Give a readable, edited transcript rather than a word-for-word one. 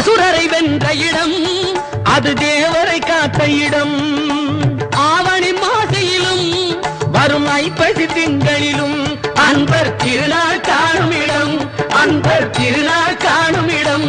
அசுரரை வென்ற இடம் அது தேவரை காத்த இடம். ஆவணி மாசையிலும் வரும் ஐப்பசி திங்களிலும் அன்பர் திருநாள் காணும் இடம், அன்பர் திருநாள் காணும் இடம்.